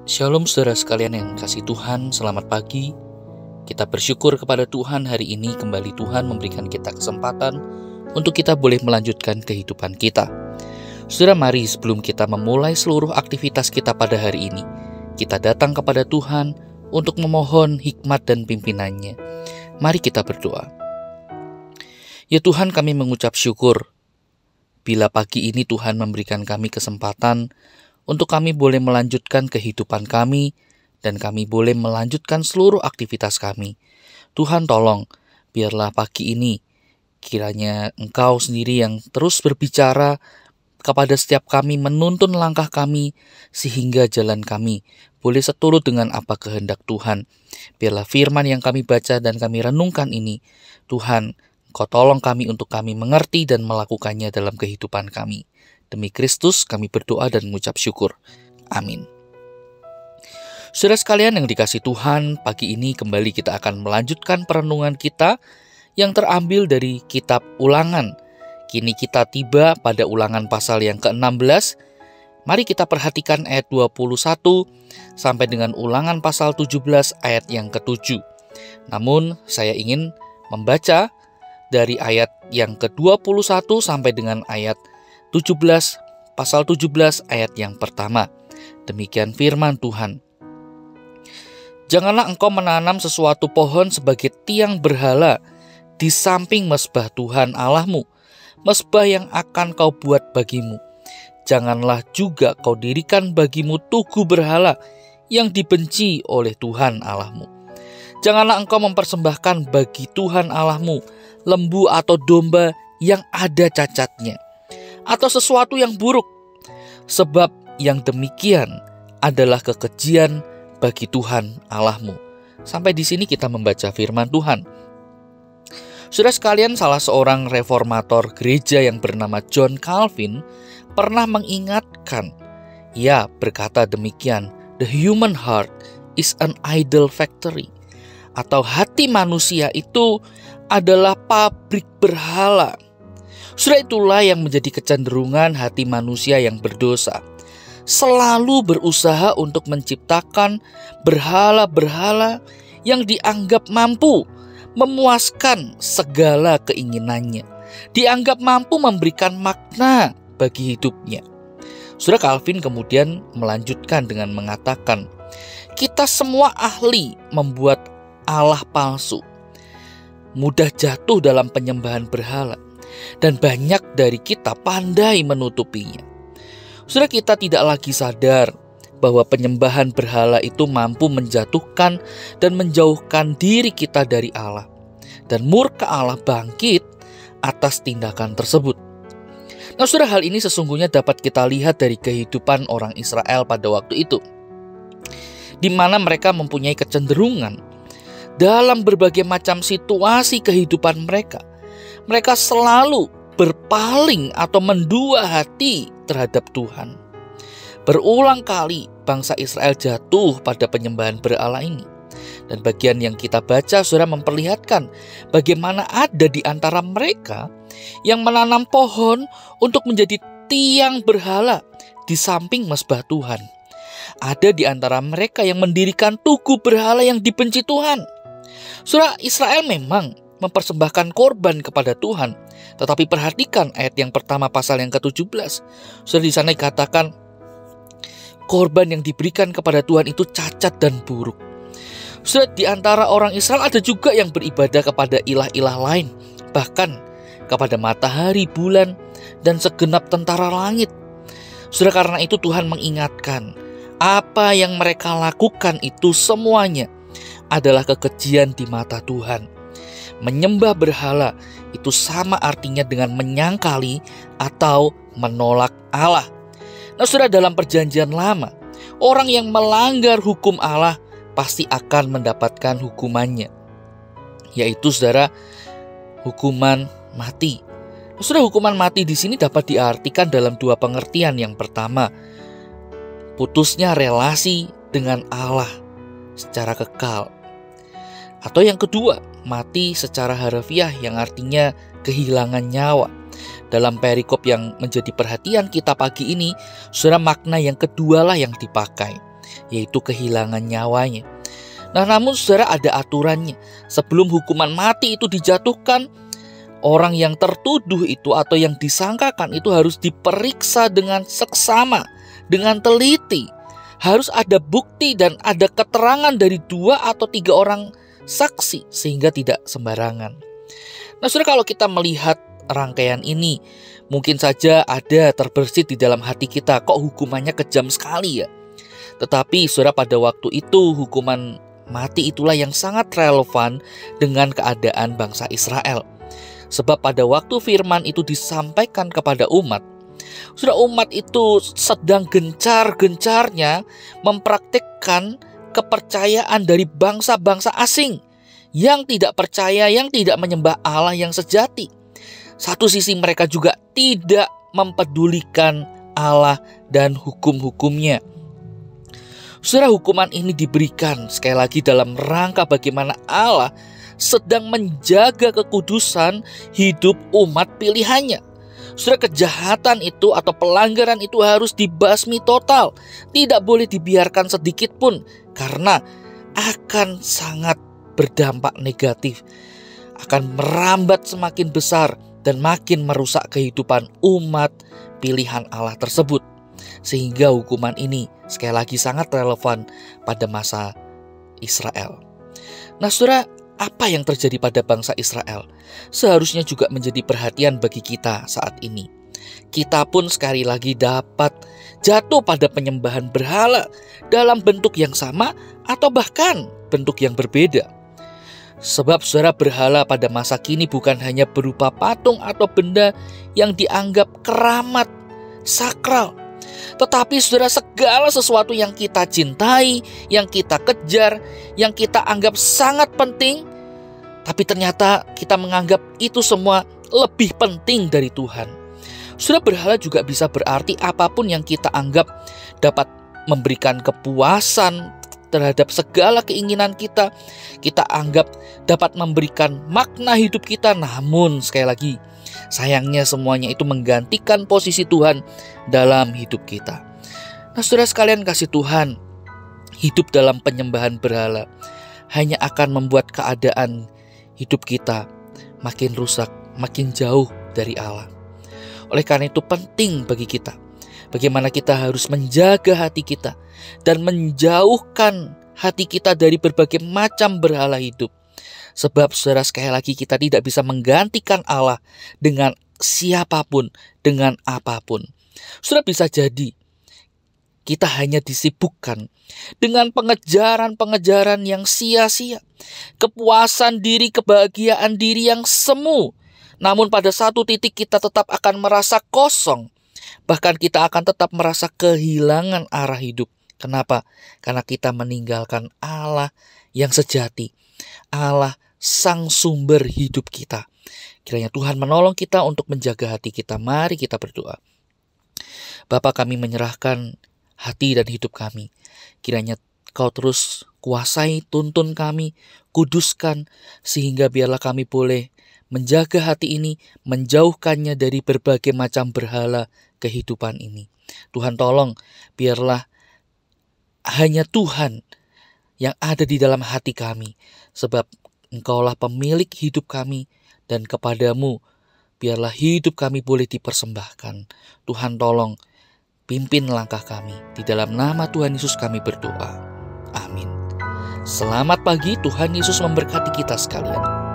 Shalom saudara sekalian yang kasih Tuhan, selamat pagi. Kita bersyukur kepada Tuhan hari ini kembali Tuhan memberikan kita kesempatan untuk kita boleh melanjutkan kehidupan kita. Saudara, mari sebelum kita memulai seluruh aktivitas kita pada hari ini, kita datang kepada Tuhan untuk memohon hikmat dan pimpinannya. Mari kita berdoa. Ya Tuhan, kami mengucap syukur bila pagi ini Tuhan memberikan kami kesempatan untuk kami boleh melanjutkan kehidupan kami dan kami boleh melanjutkan seluruh aktivitas kami. Tuhan tolong, biarlah pagi ini kiranya Engkau sendiri yang terus berbicara kepada setiap kami, menuntun langkah kami sehingga jalan kami boleh seturut dengan apa kehendak Tuhan. Biarlah firman yang kami baca dan kami renungkan ini, Tuhan, Engkau tolong kami untuk kami mengerti dan melakukannya dalam kehidupan kami. Demi Kristus kami berdoa dan mengucap syukur. Amin. Saudara sekalian yang dikasihi Tuhan, pagi ini kembali kita akan melanjutkan perenungan kita yang terambil dari kitab Ulangan. Kini kita tiba pada Ulangan pasal yang ke-16. Mari kita perhatikan ayat 21 sampai dengan Ulangan pasal 17 ayat yang ke-7. Namun saya ingin membaca dari ayat yang ke-21 sampai dengan ayat 17, pasal 17 ayat yang pertama. Demikian firman Tuhan. Janganlah engkau menanam sesuatu pohon sebagai tiang berhala di samping mezbah Tuhan Allahmu, mezbah yang akan kau buat bagimu. Janganlah juga kau dirikan bagimu tugu berhala yang dibenci oleh Tuhan Allahmu. Janganlah engkau mempersembahkan bagi Tuhan Allahmu lembu atau domba yang ada cacatnya, atau sesuatu yang buruk, sebab yang demikian adalah kekejian bagi Tuhan Allahmu. Sampai di sini kita membaca firman Tuhan. Saudara sekalian, salah seorang reformator gereja yang bernama John Calvin pernah mengingatkan, ia berkata demikian, "The human heart is an idol factory," atau hati manusia itu adalah pabrik berhala. Sudah itulah yang menjadi kecenderungan hati manusia yang berdosa, selalu berusaha untuk menciptakan berhala-berhala yang dianggap mampu memuaskan segala keinginannya, dianggap mampu memberikan makna bagi hidupnya. Saudara, Calvin kemudian melanjutkan dengan mengatakan, kita semua ahli membuat Allah palsu, mudah jatuh dalam penyembahan berhala, dan banyak dari kita pandai menutupinya. Saudara, kita tidak lagi sadar bahwa penyembahan berhala itu mampu menjatuhkan dan menjauhkan diri kita dari Allah, dan murka Allah bangkit atas tindakan tersebut. Nah, saudara, hal ini sesungguhnya dapat kita lihat dari kehidupan orang Israel pada waktu itu, di mana mereka mempunyai kecenderungan dalam berbagai macam situasi kehidupan mereka. Mereka selalu berpaling atau mendua hati terhadap Tuhan. Berulang kali bangsa Israel jatuh pada penyembahan berhala ini. Dan bagian yang kita baca saudara memperlihatkan bagaimana ada di antara mereka yang menanam pohon untuk menjadi tiang berhala di samping mezbah Tuhan. Ada di antara mereka yang mendirikan tugu berhala yang dibenci Tuhan. Saudara, Israel memang mempersembahkan korban kepada Tuhan, tetapi perhatikan ayat yang pertama pasal yang ke-17. Saudara, di sana dikatakan korban yang diberikan kepada Tuhan itu cacat dan buruk. Saudara, di antara orang Israel ada juga yang beribadah kepada ilah-ilah lain, bahkan kepada matahari, bulan, dan segenap tentara langit. Saudara, karena itu Tuhan mengingatkan, apa yang mereka lakukan itu semuanya adalah kekejian di mata Tuhan. Menyembah berhala itu sama artinya dengan menyangkali atau menolak Allah. Nah, saudara, dalam perjanjian lama, orang yang melanggar hukum Allah pasti akan mendapatkan hukumannya, yaitu saudara, hukuman mati. Nah, saudara, hukuman mati di sini dapat diartikan dalam dua pengertian. Yang pertama, putusnya relasi dengan Allah secara kekal. Atau yang kedua, mati secara harfiah yang artinya kehilangan nyawa. Dalam perikop yang menjadi perhatian kita pagi ini, saudara, makna yang kedua lah yang dipakai. yaitu kehilangan nyawanya. Nah, namun saudara, ada aturannya. Sebelum hukuman mati itu dijatuhkan, orang yang tertuduh itu atau yang disangkakan itu harus diperiksa dengan seksama, dengan teliti. Harus ada bukti dan ada keterangan dari 2 atau 3 orang saksi, sehingga tidak sembarangan. Nah, saudara, kalau kita melihat rangkaian ini, mungkin saja ada terbersit di dalam hati kita, kok hukumannya kejam sekali ya. Tetapi saudara, pada waktu itu hukuman mati itulah yang sangat relevan dengan keadaan bangsa Israel. Sebab pada waktu firman itu disampaikan kepada umat, sudah umat itu sedang gencar-gencarnya mempraktikkan kepercayaan dari bangsa-bangsa asing yang tidak percaya, yang tidak menyembah Allah yang sejati. Satu sisi mereka juga tidak mempedulikan Allah dan hukum-hukumnya. Saudara, hukuman ini diberikan sekali lagi dalam rangka bagaimana Allah sedang menjaga kekudusan hidup umat pilihannya. Saudara, kejahatan itu atau pelanggaran itu harus dibasmi total. Tidak boleh dibiarkan sedikit pun, karena akan sangat berdampak negatif. Akan merambat semakin besar dan makin merusak kehidupan umat pilihan Allah tersebut. Sehingga hukuman ini sekali lagi sangat relevan pada masa Israel. Nah, saudara, apa yang terjadi pada bangsa Israel seharusnya juga menjadi perhatian bagi kita saat ini. Kita pun sekali lagi dapat jatuh pada penyembahan berhala dalam bentuk yang sama atau bahkan bentuk yang berbeda. Sebab saudara, berhala pada masa kini bukan hanya berupa patung atau benda yang dianggap keramat, sakral, tetapi saudara, segala sesuatu yang kita cintai, yang kita kejar, yang kita anggap sangat penting, tapi ternyata kita menganggap itu semua lebih penting dari Tuhan. Saudara, berhala juga bisa berarti apapun yang kita anggap dapat memberikan kepuasan terhadap segala keinginan kita. Kita anggap dapat memberikan makna hidup kita, namun sekali lagi, sayangnya semuanya itu menggantikan posisi Tuhan dalam hidup kita. Nah, saudara sekalian kasih Tuhan, hidup dalam penyembahan berhala hanya akan membuat keadaan hidup kita makin rusak, makin jauh dari Allah. Oleh karena itu penting bagi kita bagaimana kita harus menjaga hati kita dan menjauhkan hati kita dari berbagai macam berhala hidup. Sebab saudara, sekali lagi kita tidak bisa menggantikan Allah dengan siapapun, dengan apapun. Saudara, bisa jadi kita hanya disibukkan dengan pengejaran-pengejaran yang sia-sia, kepuasan diri, kebahagiaan diri yang semu. Namun pada satu titik kita tetap akan merasa kosong. Bahkan kita akan tetap merasa kehilangan arah hidup. Kenapa? Karena kita meninggalkan Allah yang sejati, Allah sang sumber hidup kita. Kiranya Tuhan menolong kita untuk menjaga hati kita. Mari kita berdoa. Bapa, kami menyerahkan hati dan hidup kami. Kiranya Kau terus kuasai, tuntun kami, kuduskan, sehingga biarlah kami boleh menjaga hati ini, menjauhkannya dari berbagai macam berhala kehidupan ini. Tuhan tolong, biarlah hanya Tuhan yang ada di dalam hati kami, sebab Engkaulah pemilik hidup kami, dan kepadamu biarlah hidup kami boleh dipersembahkan. Tuhan tolong, pimpin langkah kami. Di dalam nama Tuhan Yesus kami berdoa. Amin. Selamat pagi, Tuhan Yesus memberkati kita sekalian.